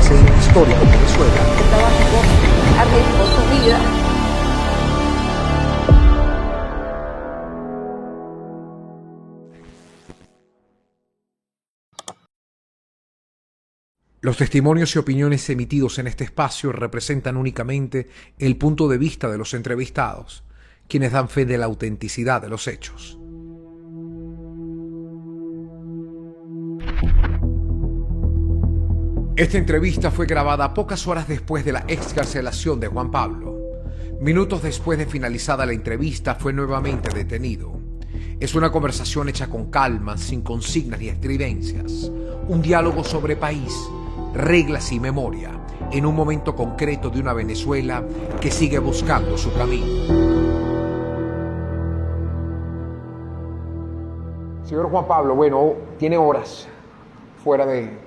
presente histórico en Venezuela. Estaba arriesgó su vida. Los testimonios y opiniones emitidos en este espacio representan únicamente el punto de vista de los entrevistados, quienes dan fe de la autenticidad de los hechos. Esta entrevista fue grabada pocas horas después de la excarcelación de Juan Pablo. Minutos después de finalizada la entrevista fue nuevamente detenido. Es una conversación hecha con calma, sin consignas ni estridencias. Un diálogo sobre país, reglas y memoria, en un momento concreto de una Venezuela que sigue buscando su camino. Señor Juan Pablo, bueno, tiene horas fuera de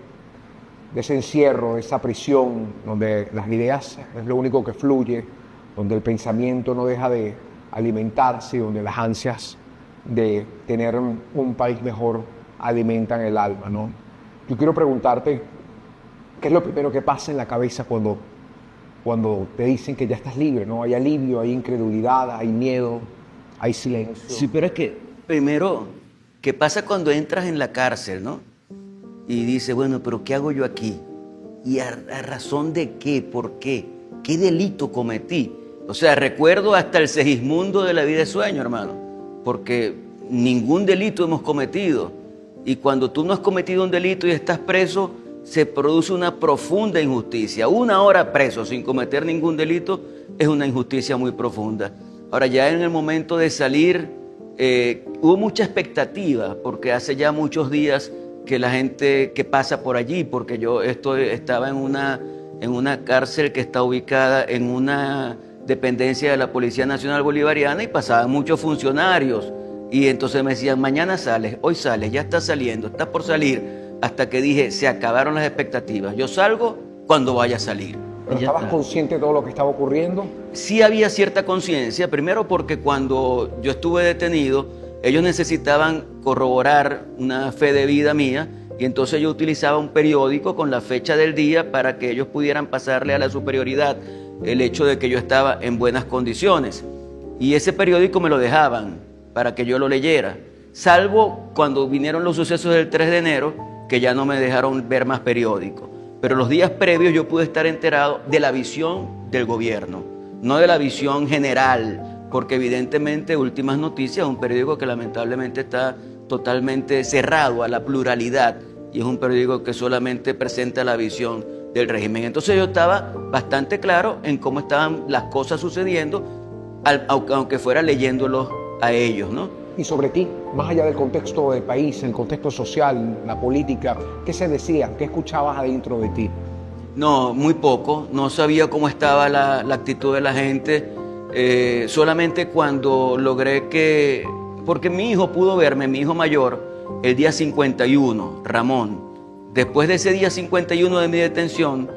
ese encierro, de esa prisión, donde las ideas es lo único que fluye, donde el pensamiento no deja de alimentarse, donde las ansias de tener un país mejor alimentan el alma, ¿no? Yo quiero preguntarte, ¿qué es lo primero que pasa en la cabeza cuando te dicen que ya estás libre, ¿no? Hay alivio, hay incredulidad, hay miedo, hay silencio. Sí, pero es que primero, ¿qué pasa cuando entras en la cárcel, no? Y dices, bueno, pero ¿qué hago yo aquí? ¿Y a razón de qué? ¿Por qué? ¿Qué delito cometí? O sea, recuerdo hasta el Segismundo de la vida de sueño, hermano, porque ningún delito hemos cometido. Y cuando tú no has cometido un delito y estás preso, se produce una profunda injusticia. 1 hora preso sin cometer ningún delito es una injusticia muy profunda. Ahora, ya en el momento de salir, hubo mucha expectativa, porque hace ya muchos días que la gente que pasa por allí, porque yo estaba en una cárcel que está ubicada en una dependencia de la Policía Nacional Bolivariana, y pasaban muchos funcionarios, y entonces me decían, mañana sales, hoy sales, ya estás saliendo, estás por salir, hasta que dije, se acabaron las expectativas, yo salgo cuando vaya a salir. ¿Pero estabas consciente de todo lo que estaba ocurriendo? Sí había cierta conciencia, primero porque cuando yo estuve detenido, ellos necesitaban corroborar una fe de vida mía, y entonces yo utilizaba un periódico con la fecha del día para que ellos pudieran pasarle a la superioridad el hecho de que yo estaba en buenas condiciones. Y ese periódico me lo dejaban para que yo lo leyera, salvo cuando vinieron los sucesos del 3 de enero, que ya no me dejaron ver más periódico. Pero los días previos yo pude estar enterado de la visión del gobierno, no de la visión general, porque evidentemente Últimas Noticias es un periódico que lamentablemente está totalmente cerrado a la pluralidad, y es un periódico que solamente presenta la visión del régimen. Entonces yo estaba bastante claro en cómo estaban las cosas sucediendo, aunque fuera leyéndolos a ellos, ¿no? Y sobre ti, más allá del contexto del país, el contexto social, la política, ¿qué se decía? ¿Qué escuchabas adentro de ti? No, muy poco. No sabía cómo estaba la actitud de la gente. Solamente cuando logré que... Porque mi hijo pudo verme, mi hijo mayor, el día 51, Ramón. Después de ese día 51 de mi detención,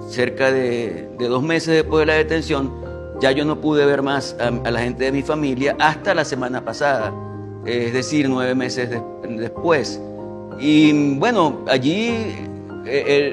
cerca de 2 meses después de la detención, ya yo no pude ver más a la gente de mi familia hasta la semana pasada, es decir, 9 meses después. Y bueno, allí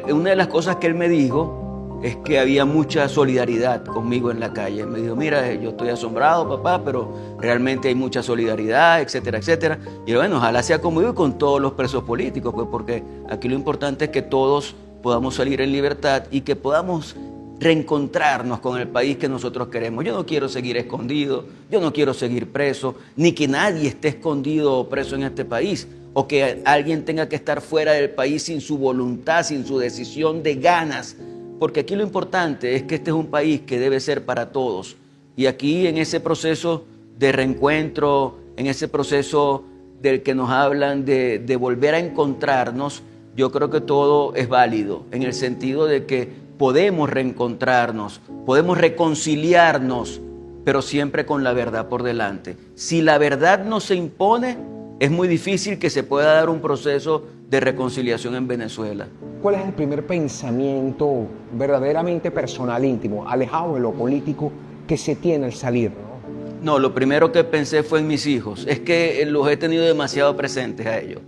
una de las cosas que él me dijo es que había mucha solidaridad conmigo en la calle. Me dijo, mira, yo estoy asombrado, papá, pero realmente hay mucha solidaridad, etcétera, etcétera. Y bueno, ojalá sea conmigo y con todos los presos políticos, pues, porque aquí lo importante es que todos podamos salir en libertad y que podamos reencontrarnos con el país que nosotros queremos. Yo no quiero seguir escondido, yo no quiero seguir preso, ni que nadie esté escondido o preso en este país, o que alguien tenga que estar fuera del país sin su voluntad, sin su decisión de ganas, porque aquí lo importante es que este es un país que debe ser para todos, y aquí en ese proceso de reencuentro, en ese proceso del que nos hablan de volver a encontrarnos, yo creo que todo es válido, en el sentido de que podemos reencontrarnos, podemos reconciliarnos, pero siempre con la verdad por delante. Si la verdad no se impone, es muy difícil que se pueda dar un proceso de reconciliación en Venezuela. ¿Cuál es el primer pensamiento verdaderamente personal, íntimo, alejado de lo político, que se tiene al salir, ¿no? No, lo primero que pensé fue en mis hijos. Es que los he tenido demasiado presentes a ellos.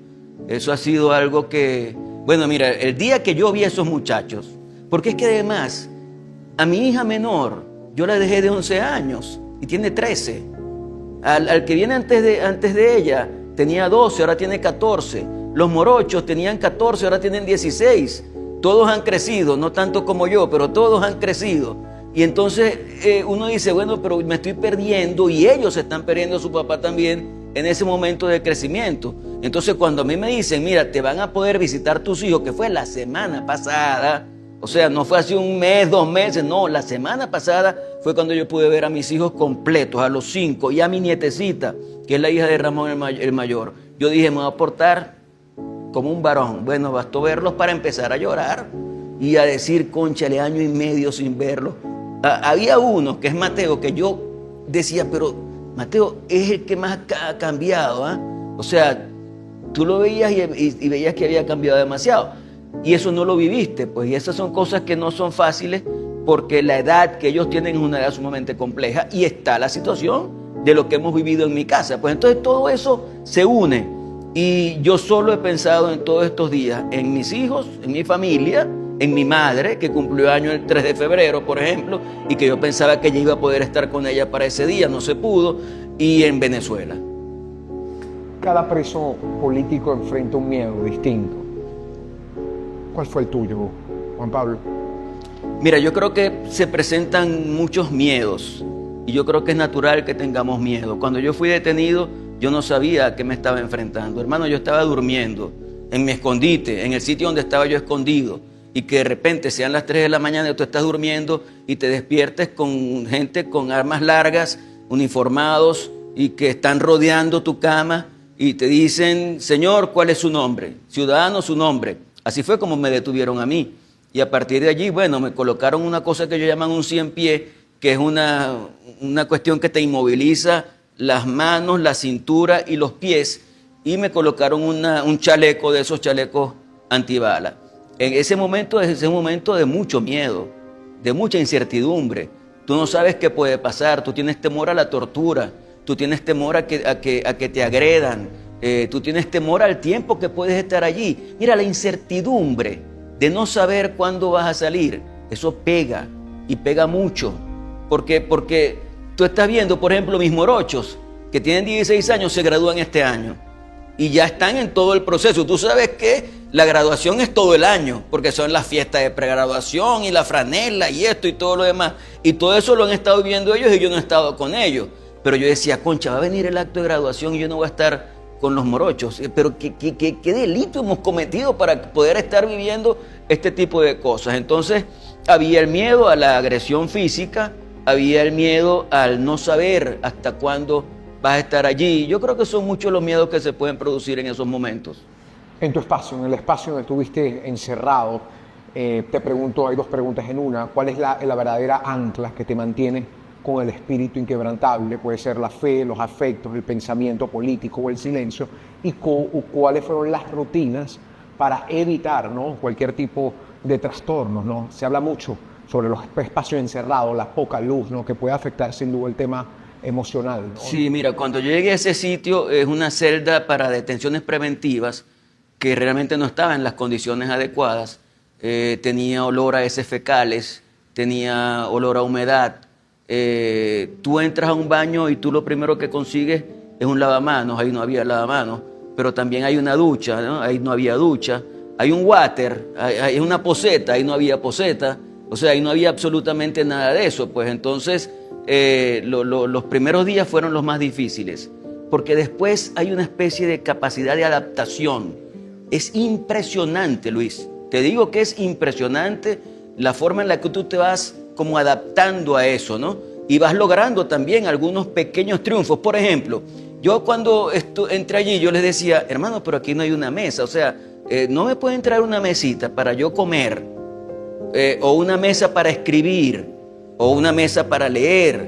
Eso ha sido algo que... Bueno, mira, el día que yo vi a esos muchachos, porque es que además a mi hija menor yo la dejé de 11 años y tiene 13. Al que viene antes de ella tenía 12, ahora tiene 14. Los morochos tenían 14, ahora tienen 16. Todos han crecido, no tanto como yo, pero todos han crecido. Y entonces uno dice, bueno, pero me estoy perdiendo, y ellos se están perdiendo a su papá también en ese momento de crecimiento. Entonces cuando a mí me dicen, mira, te van a poder visitar tus hijos, que fue la semana pasada, o sea, no fue hace un mes, 2 meses, no, la semana pasada fue cuando yo pude ver a mis hijos completos, a los 5, y a mi nietecita, que es la hija de Ramón el mayor. Yo dije, me voy a portar como un varón. Bueno, bastó verlos para empezar a llorar y a decir, cónchale, año y medio sin verlos. Había uno, que es Mateo, que yo decía, pero Mateo es el que más ha cambiado, ¿eh? O sea, tú lo veías y veías que había cambiado demasiado. Y eso no lo viviste, pues, y esas son cosas que no son fáciles, porque la edad que ellos tienen es una edad sumamente compleja, y está la situación de lo que hemos vivido en mi casa. Pues entonces todo eso se une, y yo solo he pensado en todos estos días, en mis hijos, en mi familia, en mi madre, que cumplió año el 3 de febrero, por ejemplo, y que yo pensaba que ella iba a poder estar con ella para ese día, no se pudo, y en Venezuela. Cada preso político enfrenta un miedo distinto. ¿Cuál fue el tuyo, Juan Pablo? Mira, yo creo que se presentan muchos miedos, y yo creo que es natural que tengamos miedo. Cuando yo fui detenido, yo no sabía a qué me estaba enfrentando. Hermano, yo estaba durmiendo en mi escondite, en el sitio donde estaba yo escondido, y que de repente sean las 3 de la mañana y tú estás durmiendo y te despiertes con gente con armas largas, uniformados, y que están rodeando tu cama y te dicen, señor, ¿cuál es su nombre? Ciudadano, su nombre. Así fue como me detuvieron a mí. Y a partir de allí, bueno, me colocaron una cosa que ellos llaman un 100 pies, que es una cuestión que te inmoviliza las manos, la cintura y los pies, y me colocaron un chaleco de esos chalecos antibala. En ese momento es un momento de mucho miedo, de mucha incertidumbre. Tú no sabes qué puede pasar, tú tienes temor a la tortura, tú tienes temor a que te agredan, tú tienes temor al tiempo que puedes estar allí. Mira, la incertidumbre de no saber cuándo vas a salir, eso pega, y pega mucho, porque tú estás viendo, por ejemplo, mis morochos, que tienen 16 años, se gradúan este año, y ya están en todo el proceso. Tú sabes que la graduación es todo el año, porque son las fiestas de pregraduación y la franela y esto y todo lo demás, y todo eso lo han estado viviendo ellos y yo no he estado con ellos. Pero yo decía, concha, va a venir el acto de graduación y yo no voy a estar con los morochos. Pero ¿qué delito hemos cometido para poder estar viviendo este tipo de cosas? Entonces había el miedo a la agresión física, había el miedo al no saber hasta cuándo vas a estar allí. Yo creo que son muchos los miedos que se pueden producir en esos momentos. En tu espacio, en el espacio donde estuviste encerrado, te pregunto, hay 2 preguntas en una. ¿Cuál es la verdadera ancla que te mantiene con el espíritu inquebrantable? Puede ser la fe, los afectos, el pensamiento político o el silencio. ¿Y cuáles fueron las rutinas para evitar, ¿no?, cualquier tipo de trastornos, ¿no? Se habla mucho sobre los espacios encerrados, la poca luz, ¿no?, que puede afectar sin duda el tema emocional, ¿no? Sí, mira, cuando yo llegué a ese sitio, es una celda para detenciones preventivas que realmente no estaba en las condiciones adecuadas. Tenía olor a heces fecales, tenía olor a humedad. Tú entras a un baño y tú lo primero que consigues es un lavamanos. Ahí no había lavamanos, pero también hay una ducha, ¿no? Ahí no había ducha. Hay un water, hay una poseta, ahí no había poseta. O sea, ahí no había absolutamente nada de eso. Pues entonces los primeros días fueron los más difíciles, porque después hay una especie de capacidad de adaptación. Es impresionante, Luis. Te digo que es impresionante la forma en la que tú te vas como adaptando a eso, ¿no? Y vas logrando también algunos pequeños triunfos. Por ejemplo, yo cuando entré allí, yo les decía, hermano, pero aquí no hay una mesa. O sea, no me pueden traer una mesita para yo comer, o una mesa para escribir, o una mesa para leer.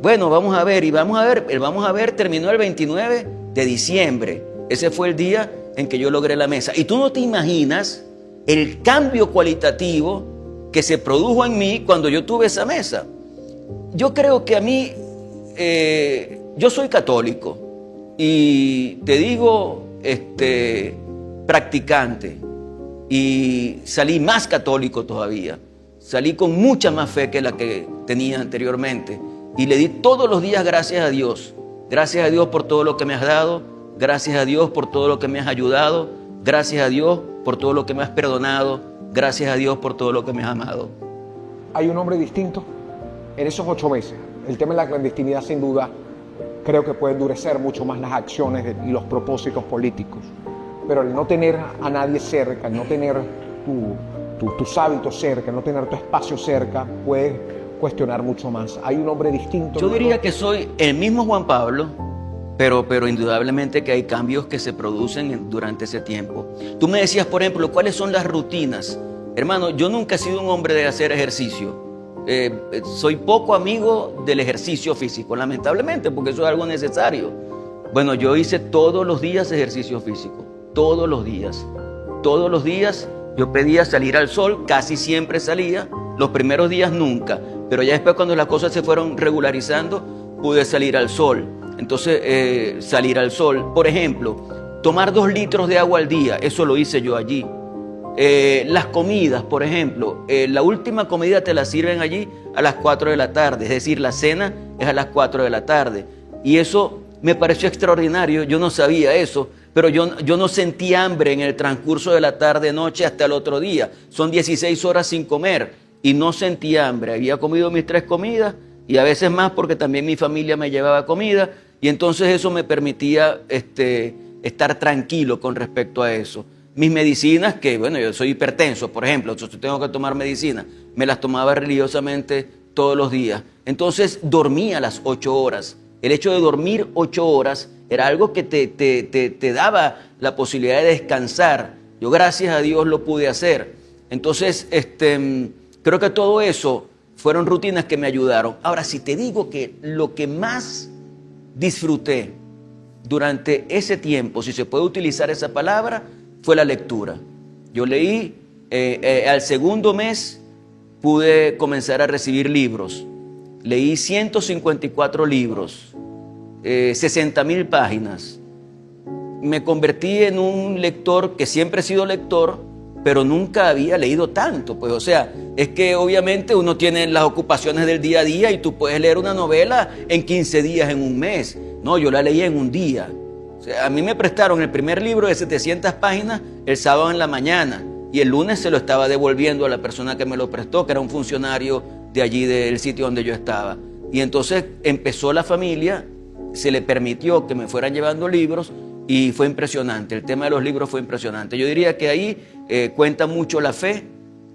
Bueno, vamos a ver, el vamos a ver terminó el 29 de diciembre. Ese fue el día en que yo logré la mesa. Y tú no te imaginas el cambio cualitativo que se produjo en mí cuando yo tuve esa mesa. Yo creo que a mí, yo soy católico y te digo, practicante. y salí más católico todavía. Salí con mucha más fe que la que tenía anteriormente. Y le di todos los días gracias a Dios. Gracias a Dios por todo lo que me has dado. Gracias a Dios por todo lo que me has ayudado. Gracias a Dios por todo lo que me has perdonado. Gracias a Dios por todo lo que me has amado. Hay un hombre distinto en esos 8 meses. El tema de la clandestinidad, sin duda, creo que puede endurecer mucho más las acciones y los propósitos políticos. Pero el no tener a nadie cerca, el no tener tus hábitos cerca, el no tener tu espacio cerca, puede cuestionar mucho más. Hay un hombre distinto. Yo diría que soy el mismo Juan Pablo, pero indudablemente que hay cambios que se producen durante ese tiempo. Tú me decías, por ejemplo, ¿cuáles son las rutinas? Hermano, yo nunca he sido un hombre de hacer ejercicio. Soy poco amigo del ejercicio físico, lamentablemente, porque eso es algo necesario. Bueno, yo hice todos los días ejercicio físico, todos los días. Todos los días yo pedía salir al sol, casi siempre salía, los primeros días nunca, pero ya después cuando las cosas se fueron regularizando, pude salir al sol. Entonces, salir al sol, por ejemplo, tomar 2 litros de agua al día, eso lo hice yo allí. Las comidas, por ejemplo, la última comida te la sirven allí a las 4 de la tarde, es decir, la cena es a las 4 de la tarde. Y eso me pareció extraordinario, yo no sabía eso, pero yo no sentí hambre en el transcurso de la tarde-noche hasta el otro día. Son 16 horas sin comer y no sentí hambre. Había comido mis 3 comidas y a veces más porque también mi familia me llevaba comida y entonces eso me permitía estar tranquilo con respecto a eso. Mis medicinas, que bueno, yo soy hipertenso, por ejemplo, entonces tengo que tomar medicina, me las tomaba religiosamente todos los días. Entonces dormía las 8 horas. El hecho de dormir 8 horas era algo que te daba la posibilidad de descansar. Yo, gracias a Dios, lo pude hacer. Entonces, creo que todo eso fueron rutinas que me ayudaron. Ahora, si te digo que lo que más disfruté durante ese tiempo, si se puede utilizar esa palabra, fue la lectura. Yo leí, al segundo mes pude comenzar a recibir libros. Leí 154 libros, 60.000 páginas. Me convertí en un lector que siempre he sido lector, pero nunca había leído tanto. Pues, o sea, es que obviamente uno tiene las ocupaciones del día a día y tú puedes leer una novela en 15 días, en un mes. No, yo la leía en un día. O sea, a mí me prestaron el primer libro de 700 páginas el sábado en la mañana y el lunes se lo estaba devolviendo a la persona que me lo prestó, que era un funcionario de allí, del sitio donde yo estaba. Y entonces empezó la familia, se le permitió que me fueran llevando libros y fue impresionante. El tema de los libros fue impresionante. Yo diría que ahí cuenta mucho la fe,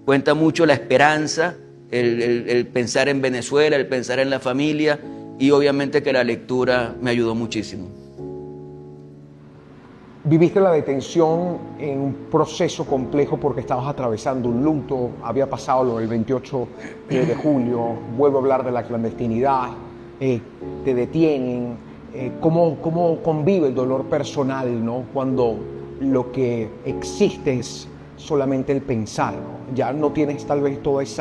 cuenta mucho la esperanza, el pensar en Venezuela, el pensar en la familia y obviamente que la lectura me ayudó muchísimo. Viviste la detención en un proceso complejo porque estabas atravesando un luto, había pasado lo del 28 de julio, vuelvo a hablar de la clandestinidad, te detienen. ¿Cómo convive el dolor personal, ¿no? Cuando lo que existe es solamente el pensar, ¿no? Ya no tienes tal vez toda ese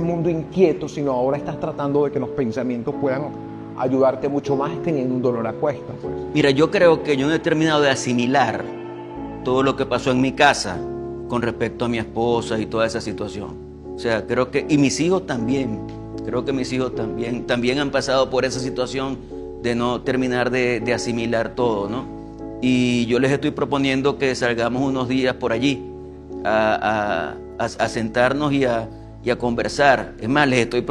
mundo inquieto, sino ahora estás tratando de que los pensamientos puedan ayudarte mucho más teniendo un dolor a cuestas, pues. Mira, yo creo que yo no he terminado de asimilar todo lo que pasó en mi casa con respecto a mi esposa y toda esa situación. O sea, creo que, y mis hijos también, creo que mis hijos también han pasado por esa situación de no terminar de asimilar todo, ¿no? Y yo les estoy proponiendo que salgamos unos días por allí a sentarnos y a conversar. Es más, les estoy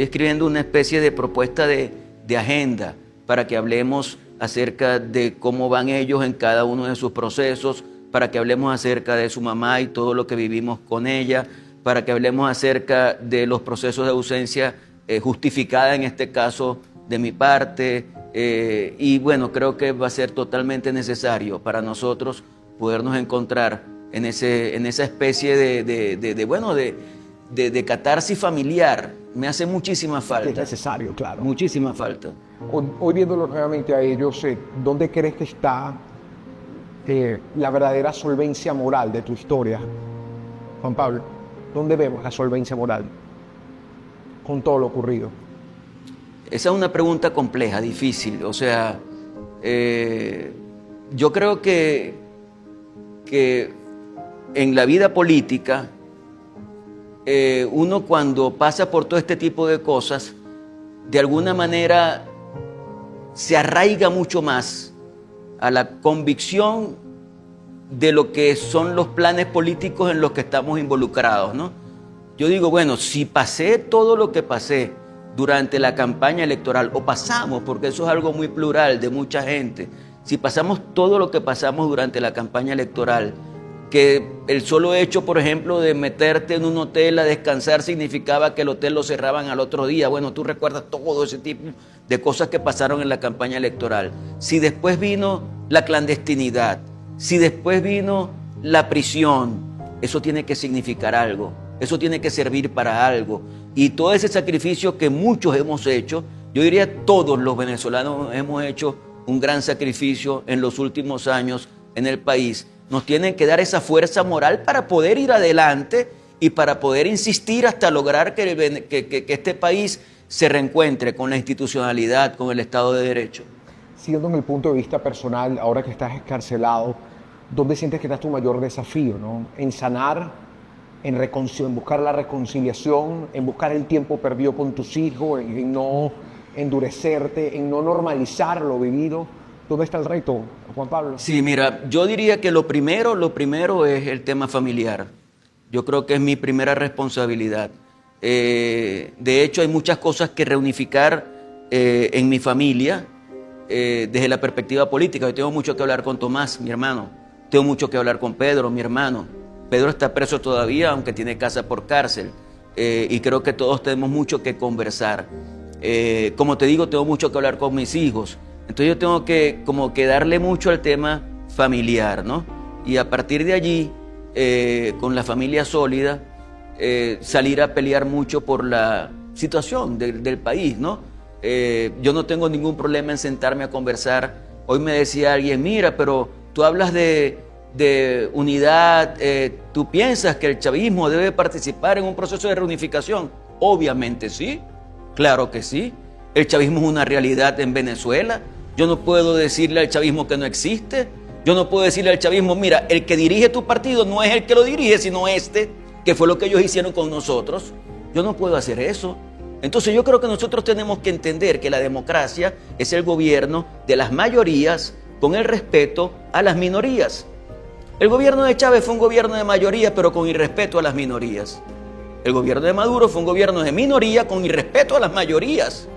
escribiendo una especie de propuesta de agenda para que hablemos acerca de cómo van ellos en cada uno de sus procesos, para que hablemos acerca de su mamá y todo lo que vivimos con ella, para que hablemos acerca de los procesos de ausencia justificada en este caso de mi parte. Y bueno, creo que va a ser totalmente necesario para nosotros podernos encontrar en esa especie de catarsis familiar. Me hace muchísima falta. Es necesario, claro. Muchísima falta. Hoy viéndolo nuevamente a ellos, ¿dónde crees que está la verdadera solvencia moral de tu historia, Juan Pablo? ¿Dónde vemos la solvencia moral con todo lo ocurrido? Esa es una pregunta compleja, difícil. O sea, yo creo que que en la vida política, uno cuando pasa por todo este tipo de cosas, de alguna manera se arraiga mucho más a la convicción de lo que son los planes políticos en los que estamos involucrados, ¿no? Yo digo, bueno, si pasé todo lo que pasé durante la campaña electoral, o pasamos, porque eso es algo muy plural de mucha gente, si pasamos todo lo que pasamos durante la campaña electoral, que el solo hecho, por ejemplo, de meterte en un hotel a descansar significaba que el hotel lo cerraban al otro día. Bueno, tú recuerdas todo ese tipo de cosas que pasaron en la campaña electoral. Si después vino la clandestinidad, si después vino la prisión, eso tiene que significar algo, eso tiene que servir para algo. Y todo ese sacrificio que muchos hemos hecho, yo diría todos los venezolanos hemos hecho un gran sacrificio en los últimos años en el país, nos tienen que dar esa fuerza moral para poder ir adelante y para poder insistir hasta lograr que este país se reencuentre con la institucionalidad, con el Estado de Derecho. Siguiendo en el punto de vista personal, ahora que estás escarcelado, ¿dónde sientes que está tu mayor desafío, ¿no? En sanar, en buscar la reconciliación, en buscar el tiempo perdido con tus hijos, en no endurecerte, en no normalizar lo vivido. ¿Dónde está el reto, Juan Pablo? Sí, mira, yo diría que lo primero es el tema familiar. Yo creo que es mi primera responsabilidad. De hecho, hay muchas cosas que reunificar en mi familia desde la perspectiva política. Yo tengo mucho que hablar con Tomás, mi hermano. Tengo mucho que hablar con Pedro, mi hermano. Pedro está preso todavía, aunque tiene casa por cárcel. Y creo que todos tenemos mucho que conversar. Como te digo, tengo mucho que hablar con mis hijos. Entonces yo tengo que como que darle mucho al tema familiar, ¿no? Y a partir de allí, con la familia sólida, salir a pelear mucho por la situación del país, ¿no? Yo no tengo ningún problema en sentarme a conversar. Hoy me decía alguien, mira, pero tú hablas de unidad, ¿tú piensas que el chavismo debe participar en un proceso de reunificación? Obviamente sí, claro que sí. El chavismo es una realidad en Venezuela. Yo no puedo decirle al chavismo que no existe. Yo no puedo decirle al chavismo, mira, el que dirige tu partido no es el que lo dirige, sino este, que fue lo que ellos hicieron con nosotros. Yo no puedo hacer eso. Entonces yo creo que nosotros tenemos que entender que la democracia es el gobierno de las mayorías con el respeto a las minorías. El gobierno de Chávez fue un gobierno de mayoría, pero con irrespeto a las minorías. El gobierno de Maduro fue un gobierno de minoría con irrespeto a las mayorías.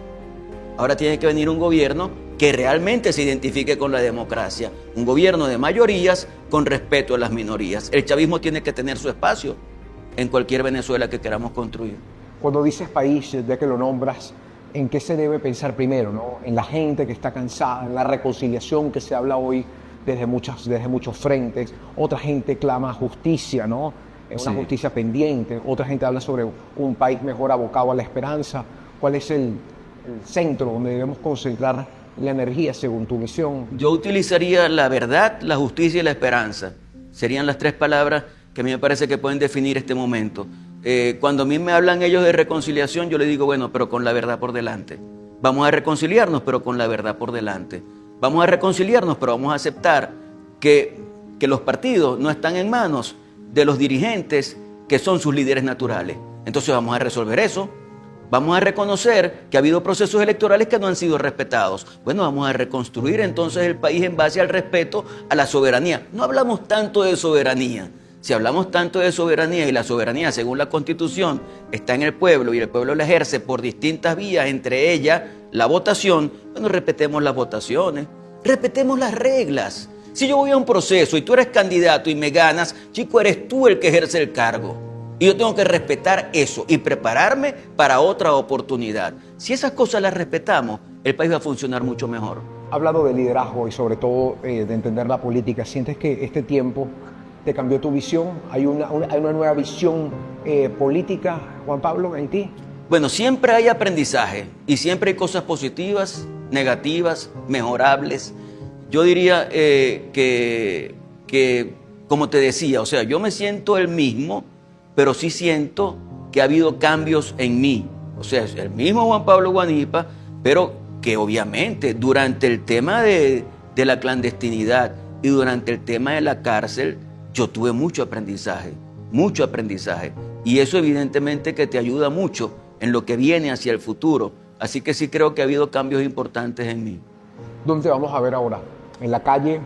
Ahora tiene que venir un gobierno que realmente se identifique con la democracia. Un gobierno de mayorías con respeto a las minorías. El chavismo tiene que tener su espacio en cualquier Venezuela que queramos construir. Cuando dices país, ya que lo nombras, ¿en qué se debe pensar primero, ¿no? En la gente que está cansada, en la reconciliación que se habla hoy desde muchos frentes. Otra gente clama justicia, ¿no? Una justicia pendiente. Otra gente habla sobre un país mejor abocado a la esperanza. ¿Cuál es el centro donde debemos concentrar la energía según tu visión? Yo utilizaría la verdad, la justicia y la esperanza. Serían las tres palabras que a mí me parece que pueden definir este momento. Cuando a mí me hablan ellos de reconciliación, yo les digo, bueno, pero con la verdad por delante. Vamos a reconciliarnos, pero con la verdad por delante. Vamos a reconciliarnos, pero vamos a aceptar que los partidos no están en manos de los dirigentes que son sus líderes naturales. Entonces vamos a resolver eso. Vamos a reconocer que ha habido procesos electorales que no han sido respetados. Bueno, vamos a reconstruir entonces el país en base al respeto a la soberanía. No hablamos tanto de soberanía. Si hablamos tanto de soberanía y la soberanía, según la Constitución, está en el pueblo y el pueblo la ejerce por distintas vías, entre ellas la votación, bueno, respetemos las votaciones, respetemos las reglas. Si yo voy a un proceso y tú eres candidato y me ganas, chico, eres tú el que ejerce el cargo. Y yo tengo que respetar eso y prepararme para otra oportunidad. Si esas cosas las respetamos, el país va a funcionar mucho mejor. Hablado de liderazgo y sobre todo de entender la política, ¿sientes que este tiempo te cambió tu visión? ¿Hay una nueva visión política, Juan Pablo, en ti? Bueno, siempre hay aprendizaje y siempre hay cosas positivas, negativas, mejorables. Yo diría que, como te decía, o sea, yo me siento el mismo, pero sí siento que ha habido cambios en mí. O sea, es el mismo Juan Pablo Guanipa, pero que obviamente durante el tema de la clandestinidad y durante el tema de la cárcel, yo tuve mucho aprendizaje. Y eso evidentemente que te ayuda mucho en lo que viene hacia el futuro. Así que sí creo que ha habido cambios importantes en mí. ¿Dónde te vamos a ver ahora? ¿En la calle,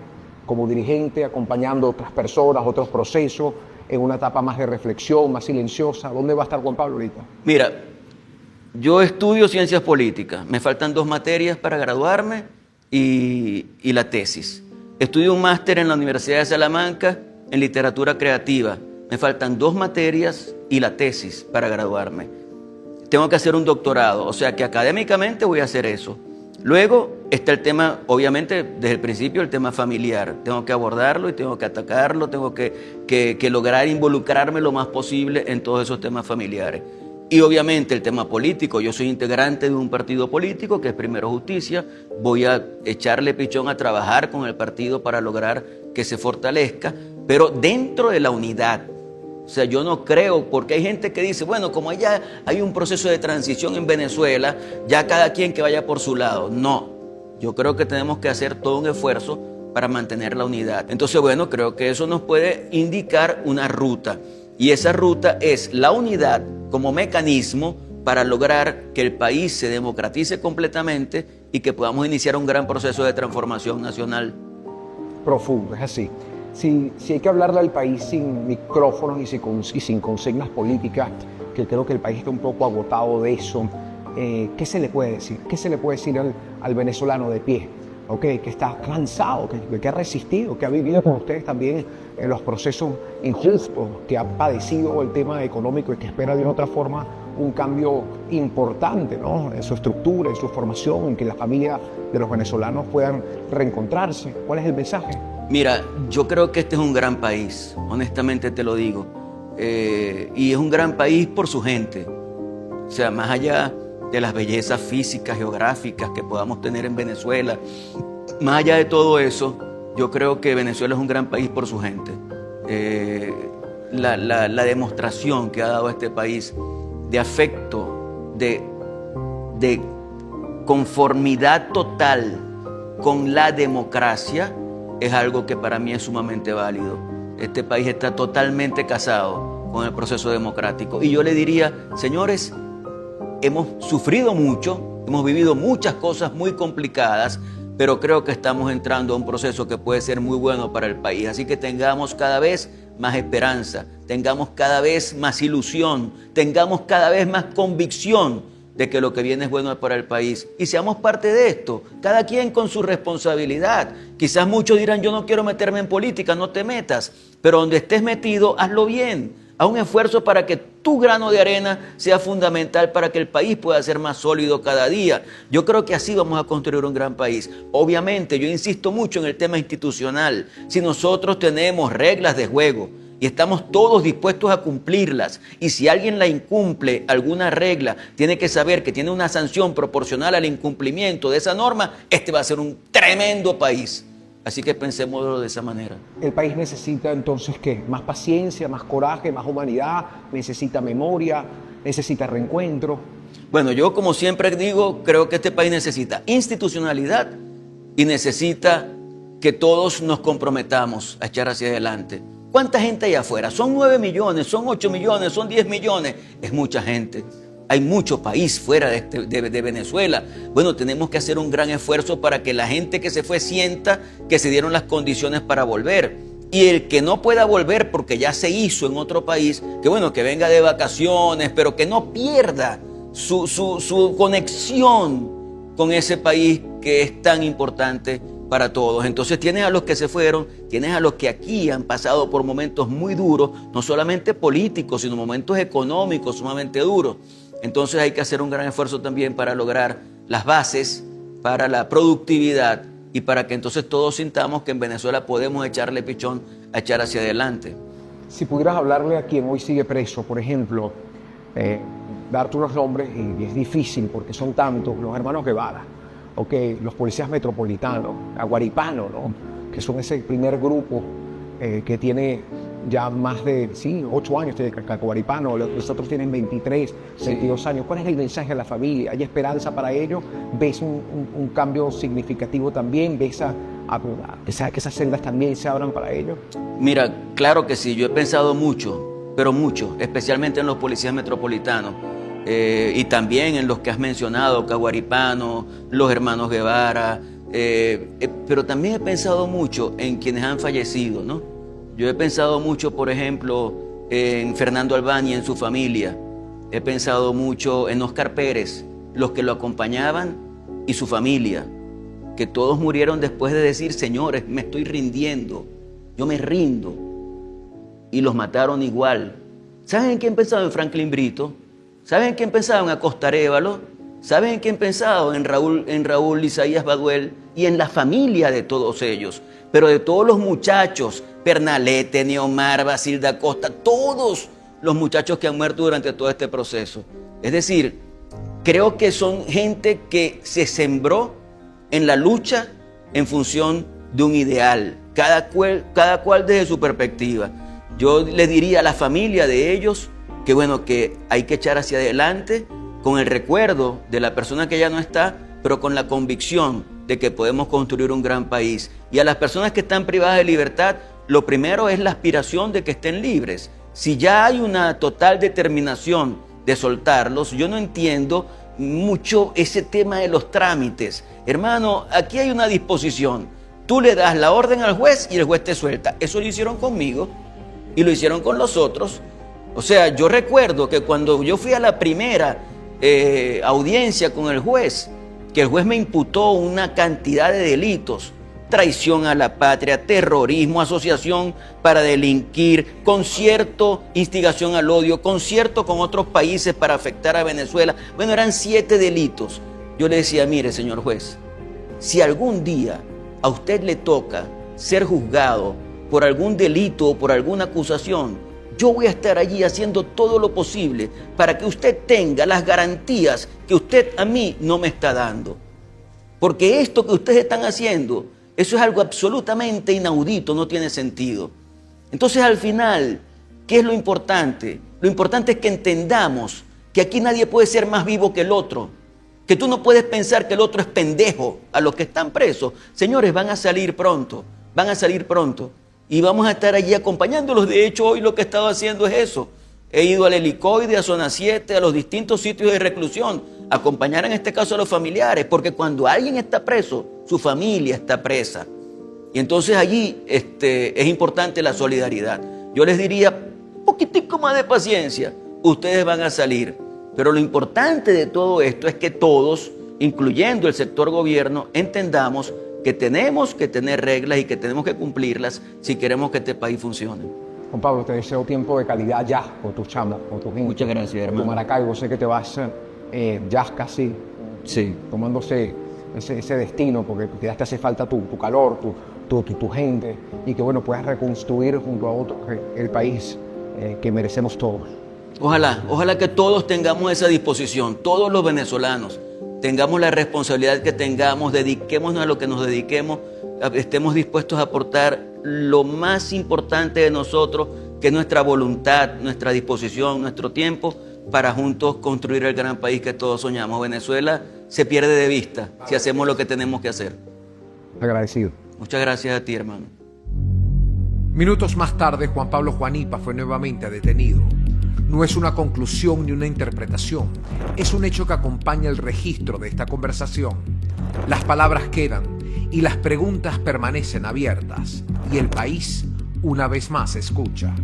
como dirigente, acompañando a otras personas, otros procesos, en una etapa más de reflexión, más silenciosa? ¿Dónde va a estar Juan Pablo ahorita? Mira, yo estudio ciencias políticas. Me faltan 2 materias para graduarme y la tesis. Estudio un máster en la Universidad de Salamanca en literatura creativa. Me faltan 2 materias y la tesis para graduarme. Tengo que hacer un doctorado, o sea que académicamente voy a hacer eso. Luego está el tema, obviamente, desde el principio, el tema familiar. Tengo que abordarlo y tengo que atacarlo, tengo que lograr involucrarme lo más posible en todos esos temas familiares. Y obviamente el tema político, yo soy integrante de un partido político que es Primero Justicia, voy a echarle pichón a trabajar con el partido para lograr que se fortalezca, pero dentro de la unidad. O sea, yo no creo, porque hay gente que dice, bueno, como ya hay un proceso de transición en Venezuela, ya cada quien que vaya por su lado. No, yo creo que tenemos que hacer todo un esfuerzo para mantener la unidad. Entonces, bueno, creo que eso nos puede indicar una ruta. Y esa ruta es la unidad como mecanismo para lograr que el país se democratice completamente y que podamos iniciar un gran proceso de transformación nacional. Profundo, es así. Si hay que hablarle al país sin micrófonos y sin consignas políticas, que creo que el país está un poco agotado de eso, ¿qué se le puede decir? ¿Qué se le puede decir al venezolano de pie? Okay, que está cansado, que ha resistido, que ha vivido con ustedes también en los procesos injustos, que ha padecido el tema económico y que espera de otra forma un cambio importante, ¿no? En su estructura, en su formación, en que la familia de los venezolanos puedan reencontrarse. ¿Cuál es el mensaje? Mira, yo creo que este es un gran país, honestamente te lo digo, y es un gran país por su gente. O sea, más allá de las bellezas físicas, geográficas que podamos tener en Venezuela, más allá de todo eso, yo creo que Venezuela es un gran país por su gente. La demostración que ha dado este país de afecto, de conformidad total con la democracia, es algo que para mí es sumamente válido. Este país está totalmente casado con el proceso democrático. Y yo le diría, señores, hemos sufrido mucho, hemos vivido muchas cosas muy complicadas, pero creo que estamos entrando a un proceso que puede ser muy bueno para el país. Así que tengamos cada vez más esperanza, tengamos cada vez más ilusión, tengamos cada vez más convicción de que lo que viene es bueno para el país. Y seamos parte de esto, cada quien con su responsabilidad. Quizás muchos dirán, yo no quiero meterme en política, no te metas, pero donde estés metido, hazlo bien. Haz un esfuerzo para que tu grano de arena sea fundamental para que el país pueda ser más sólido cada día. Yo creo que así vamos a construir un gran país. Obviamente, yo insisto mucho en el tema institucional. Si nosotros tenemos reglas de juego y estamos todos dispuestos a cumplirlas, y si alguien la incumple, alguna regla, tiene que saber que tiene una sanción proporcional al incumplimiento de esa norma, este va a ser un tremendo país. Así que pensémoslo de esa manera. El país necesita entonces, ¿qué? Más paciencia, más coraje, más humanidad, necesita memoria, necesita reencuentro. Bueno, yo como siempre digo, creo que este país necesita institucionalidad y necesita que todos nos comprometamos a echar hacia adelante. ¿Cuánta gente hay afuera? ¿Son 9 millones? ¿Son 8 millones? ¿Son 10 millones? Es mucha gente. Hay mucho país fuera de Venezuela. Bueno, tenemos que hacer un gran esfuerzo para que la gente que se fue sienta que se dieron las condiciones para volver. Y el que no pueda volver porque ya se hizo en otro país, que bueno, que venga de vacaciones, pero que no pierda su conexión con ese país que es tan importante para todos. Entonces tienes a los que se fueron, tienes a los que aquí han pasado por momentos muy duros, no solamente políticos, sino momentos económicos sumamente duros. Entonces hay que hacer un gran esfuerzo también para lograr las bases para la productividad y para que entonces todos sintamos que en Venezuela podemos echarle pichón a echar hacia adelante. Si pudieras hablarle a quien hoy sigue preso, por ejemplo, darte unos nombres, y es difícil porque son tantos, los hermanos Guevara, los policías metropolitanos, Aguaripano, ¿no? Que son ese primer grupo que tiene ya más de 8 años, Aguaripano, los otros tienen 23, 22 años. ¿Cuál es el mensaje a la familia? ¿Hay esperanza para ellos? ¿Ves un cambio significativo también? ¿Ves a que esas celdas también se abran para ellos? Mira, claro que sí, yo he pensado mucho, pero mucho, especialmente en los policías metropolitanos y también en los que has mencionado, Caguaripano, los hermanos Guevara, pero también he pensado mucho en quienes han fallecido, ¿no? Yo he pensado mucho, por ejemplo, en Fernando Albán y en su familia. He pensado mucho en Óscar Pérez, los que lo acompañaban y su familia, que todos murieron después de decir, señores, me estoy rindiendo, yo me rindo. Y los mataron igual. ¿Saben en quién pensaba? En Franklin Brito. ¿Saben en quién pensaba? En Acosta Arévalo. ¿Saben en quién pensaba? En Raúl Isaías Baduel y en la familia de todos ellos. Pero de todos los muchachos, Pernalete, Neomar, Basilda Costa, todos los muchachos que han muerto durante todo este proceso. Es decir, creo que son gente que se sembró en la lucha en función de un ideal, cada cual desde su perspectiva. Yo le diría a la familia de ellos que bueno, que hay que echar hacia adelante con el recuerdo de la persona que ya no está, pero con la convicción de que podemos construir un gran país. Y a las personas que están privadas de libertad, lo primero es la aspiración de que estén libres. Si ya hay una total determinación de soltarlos, yo no entiendo mucho ese tema de los trámites. Hermano, aquí hay una disposición. Tú le das la orden al juez y el juez te suelta. Eso lo hicieron conmigo y lo hicieron con los otros. O sea, yo recuerdo que cuando yo fui a la primera audiencia con el juez, que el juez me imputó una cantidad de delitos: traición a la patria, terrorismo, asociación para delinquir, concierto, instigación al odio, concierto con otros países para afectar a Venezuela. Bueno, eran 7 delitos. Yo le decía, mire, señor juez, si algún día a usted le toca ser juzgado por algún delito o por alguna acusación, yo voy a estar allí haciendo todo lo posible para que usted tenga las garantías que usted a mí no me está dando. Porque esto que ustedes están haciendo, eso es algo absolutamente inaudito, no tiene sentido. Entonces, al final, ¿qué es lo importante? Lo importante es que entendamos que aquí nadie puede ser más vivo que el otro, que tú no puedes pensar que el otro es pendejo a los que están presos. Señores, van a salir pronto, y vamos a estar allí acompañándolos. De hecho, hoy lo que he estado haciendo es eso. He ido al Helicoide, a Zona 7, a los distintos sitios de reclusión, a acompañar en este caso a los familiares, porque cuando alguien está preso, su familia está presa. Y entonces allí es importante la solidaridad. Yo les diría, un poquitico más de paciencia, ustedes van a salir. Pero lo importante de todo esto es que todos, incluyendo el sector gobierno, entendamos que tenemos que tener reglas y que tenemos que cumplirlas si queremos que este país funcione. Juan Pablo, te deseo tiempo de calidad ya con tus chambas, con tu gente. Muchas gracias, hermano. Tu Maracaibo, sé que te vas ya casi tomándose ese destino, porque ya te hace falta tu calor, tu gente, y que bueno, puedas reconstruir junto a otros el país que merecemos todos. Ojalá que todos tengamos esa disposición, todos los venezolanos tengamos la responsabilidad que tengamos, dediquémonos a lo que nos dediquemos, estemos dispuestos a aportar lo más importante de nosotros, que es nuestra voluntad, nuestra disposición, nuestro tiempo, para juntos construir el gran país que todos soñamos. Venezuela se pierde de vista si hacemos lo que tenemos que hacer. Agradecido. Muchas gracias a ti, hermano. Minutos más tarde, Juan Pablo Juanipa fue nuevamente detenido. No es una conclusión ni una interpretación, es un hecho que acompaña el registro de esta conversación. Las palabras quedan y las preguntas permanecen abiertas, y el país una vez más escucha.